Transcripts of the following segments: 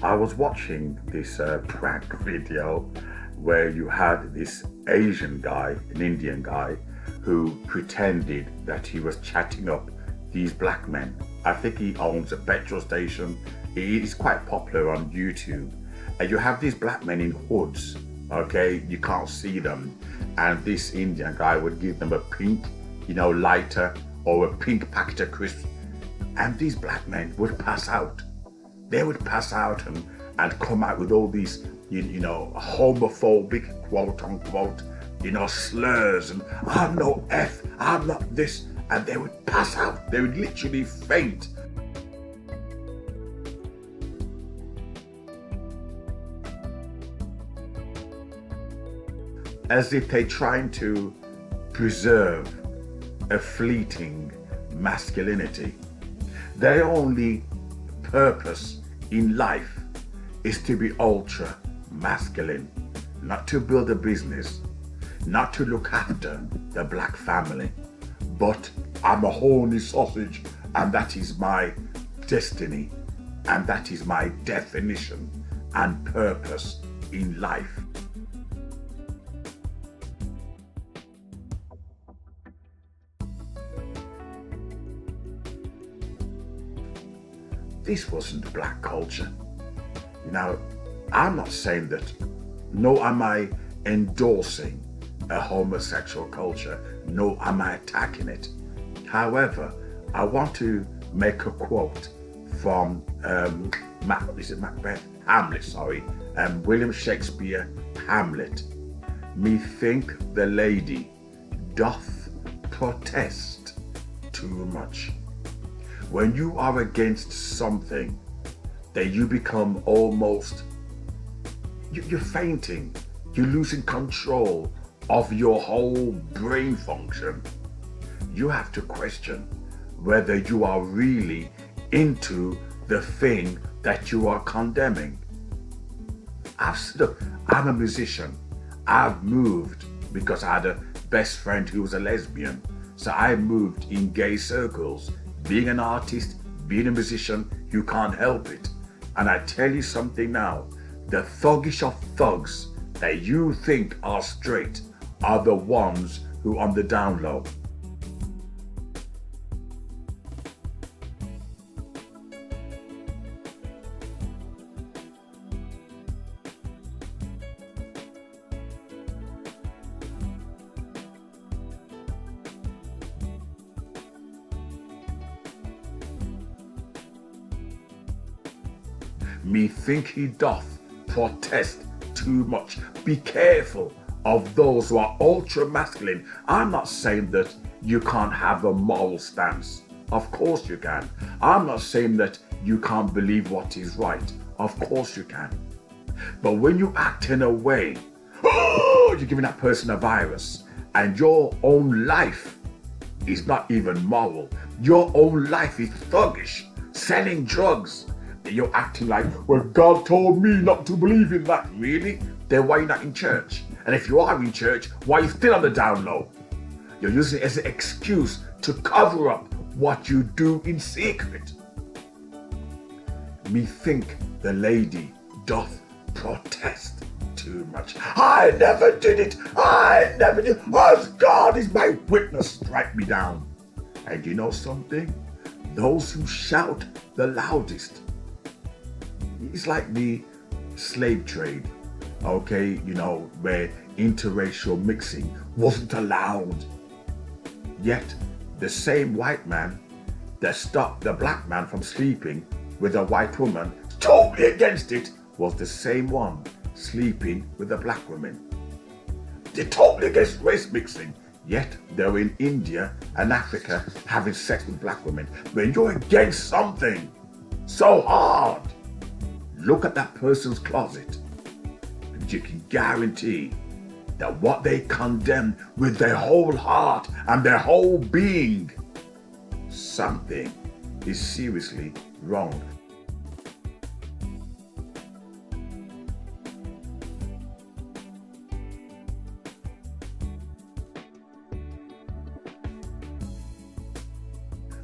I was watching this prank video where you had this Asian guy, an Indian guy, who pretended that he was chatting up these black men. I think he owns a petrol station. He's quite popular on YouTube. And you have these black men in hoods, okay? You can't see them. And this Indian guy would give them a pink, lighter or a pink packet of crisps. And these black men would pass out. They would pass out and come out with all these, homophobic, quote unquote, slurs and I'm no F, I'm not this. And they would pass out. They would literally faint. As if they're trying to preserve a fleeting masculinity. Their only purpose in life is to be ultra masculine, not to build a business, not to look after the black family, but I'm a horny sausage and that is my destiny and that is my definition and purpose in life. This wasn't black culture. I'm not saying that, nor am I endorsing a homosexual culture, nor am I attacking it. However, I want to make a quote from William Shakespeare, Hamlet. Methink the lady doth protest too much. When you are against something, then you become almost, you're fainting. You're losing control of your whole brain function. You have to question whether you are really into the thing that you are condemning. Look, I'm a musician. I've moved because I had a best friend who was a lesbian. So I moved in gay circles. Being an artist, being a musician, you can't help it. And I tell you something now, the thuggish of thugs that you think are straight are the ones who on the down low. Methink he doth protest too much. Be careful of those who are ultra masculine. I'm not saying that you can't have a moral stance. Of course you can. I'm not saying that you can't believe what is right. Of course you can. But when you act in a way, you're giving that person a virus, and your own life is not even moral. Your own life is thuggish, selling drugs. You're acting like, well, God told me not to believe in that. Really? Then why are you not in church? And if you are in church, why are you still on the down low? You're using it as an excuse to cover up what you do in secret. Methink the lady doth protest too much. I never did it. I never did. As God is my witness, strike me down. And you know something? Those who shout the loudest, it's like the slave trade, okay, where interracial mixing wasn't allowed. Yet, the same white man that stopped the black man from sleeping with a white woman, totally against it, was the same one sleeping with a black woman. They're totally against race mixing, yet they're in India and Africa having sex with black women. When you're against something so hard, look at that person's closet, and you can guarantee that what they condemn with their whole heart and their whole being, something is seriously wrong.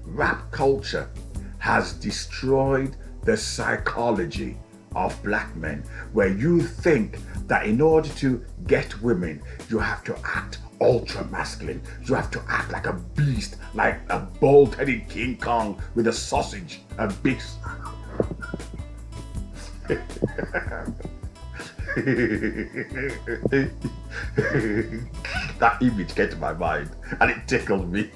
Rap culture has destroyed the psychology of black men where you think that in order to get women, you have to act ultra masculine. You have to act like a beast, like a bald-headed King Kong with a sausage, a big... That image came to my mind and it tickled me.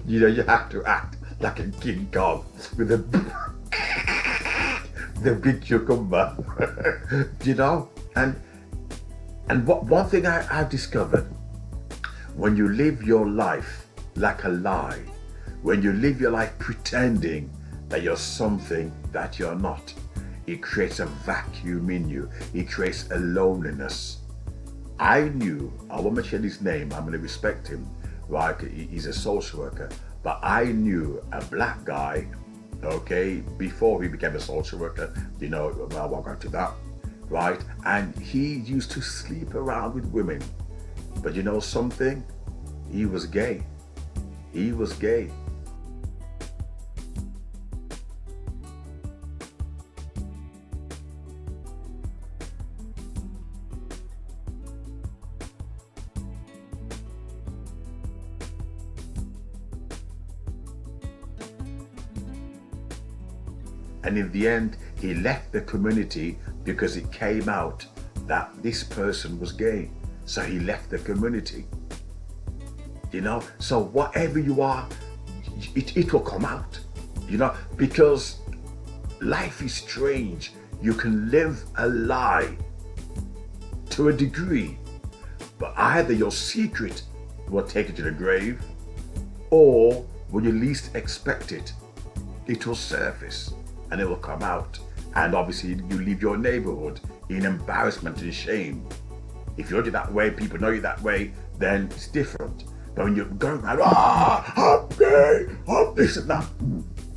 You know, you have to act like a King Kong with the big cucumber. You know, and one thing I've discovered, when you live your life like a lie, when you live your life pretending that you're something that you're not, it creates a vacuum in you. It creates a loneliness. I knew, I won't mention his name, I'm going to respect him, right? He's a social worker, but I knew a black guy, okay, before he became a social worker, you know, I won't go into that, right? And he used to sleep around with women. But you know something? He was gay. He was gay. And in the end, he left the community because it came out that this person was gay. So he left the community. You know, so whatever you are, it will come out. You know, because life is strange. You can live a lie to a degree, but either your secret will take you to the grave, or when you least expect it, it will surface and it will come out. And obviously you leave your neighborhood in embarrassment and shame. If you're that way, people know you that way, then it's different. But when you're going around, I'm gay, I'm this and that,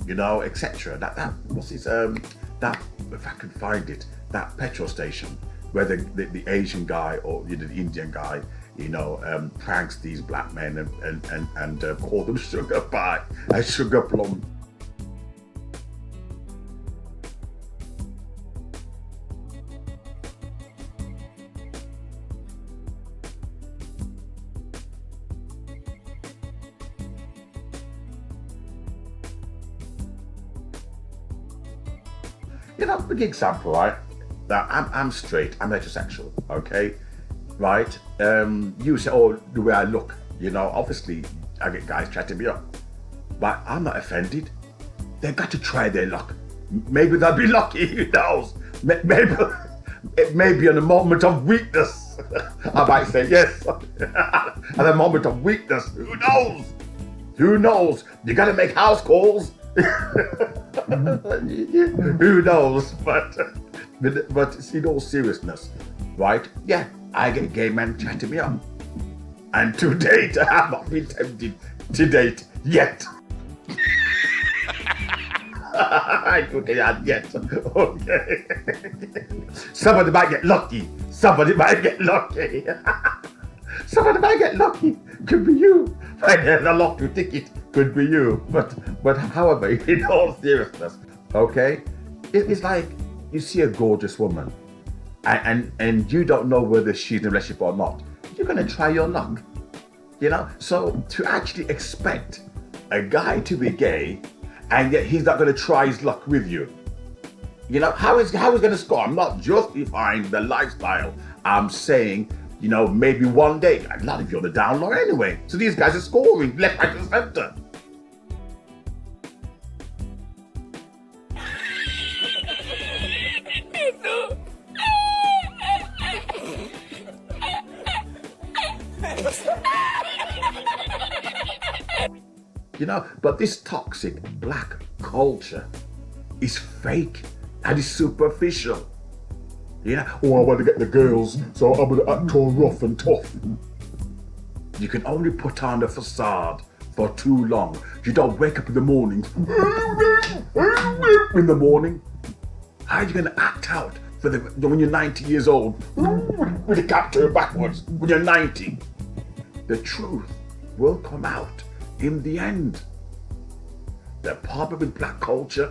you know, etc. That what's his that, if I can find it, that petrol station where the Asian guy or the Indian guy, you know, pranks these black men and call them sugar pie and sugar plum. You know, big example, right? That I'm straight, I'm heterosexual, okay? Right? You say, oh, the way I look, you know, obviously I get guys chatting me up, but I'm not offended. They've got to try their luck. Maybe they'll be lucky, who knows? Maybe it may be in a moment of weakness. I might say yes. At a moment of weakness, who knows? Who knows? You gotta make house calls. Who knows? But in all seriousness, right? Yeah, I get gay men chatting me up, and to date I have not been tempted to date yet. I couldn't add yet. Okay. Somebody might get lucky. Somebody might get lucky. Somebody might get lucky. Could be you. Right there, the lottery ticket could be you. But however, in all seriousness, okay, it's like you see a gorgeous woman, and you don't know whether she's in a relationship or not. You're gonna try your luck, you know. So to actually expect a guy to be gay, and yet he's not gonna try his luck with you, you know, how is he gonna score? I'm not justifying the lifestyle. I'm saying, you know, maybe one day, a lot of you on the down low anyway. So these guys are scoring left, right, and center. You know, but this toxic black culture is fake and is superficial. Yeah, oh, I want to get the girls, so I'm going to act all rough and tough. You can only put on a facade for too long. You don't wake up in the morning. In the morning, how are you going to act out when you're 90 years old, with the cap turned backwards, when you're 90. The truth will come out in the end. The problem with black culture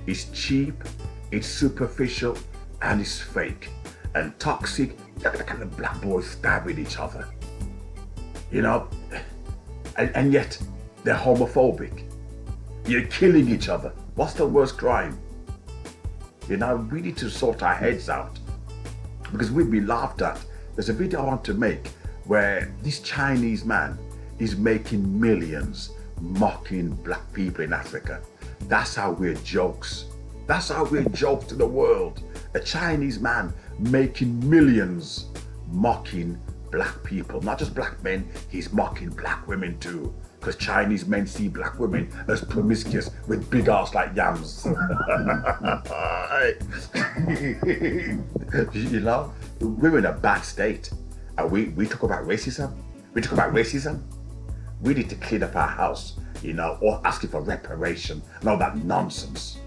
is cheap, it's superficial, and it's fake and toxic. Look at the kind of black boys stabbing each other, you know, and yet they're homophobic. You're killing each other. What's the worst crime? You know, we need to sort our heads out because we've been laughed at. There's a video I want to make where this Chinese man is making millions mocking black people in Africa. That's how we're jokes. That's how we're jokes to the world. A Chinese man making millions mocking black people. Not just black men, he's mocking black women too. Because Chinese men see black women as promiscuous with big ass like yams. You know, we're in a bad state. And we talk about racism. We need to clean up our house, you know, or asking for reparation and all that nonsense.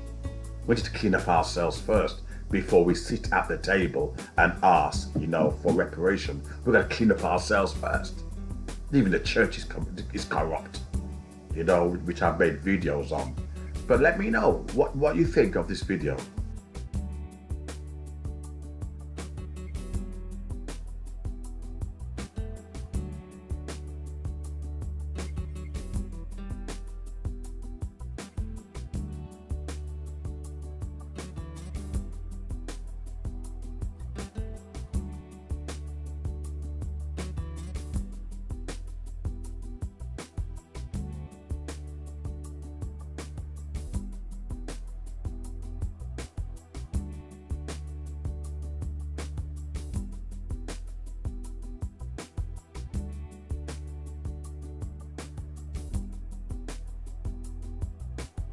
We need to clean up ourselves first before we sit at the table and ask, you know, for reparation. We've got to clean up ourselves first. Even the church is corrupt, you know, which I've made videos on. But let me know what you think of this video.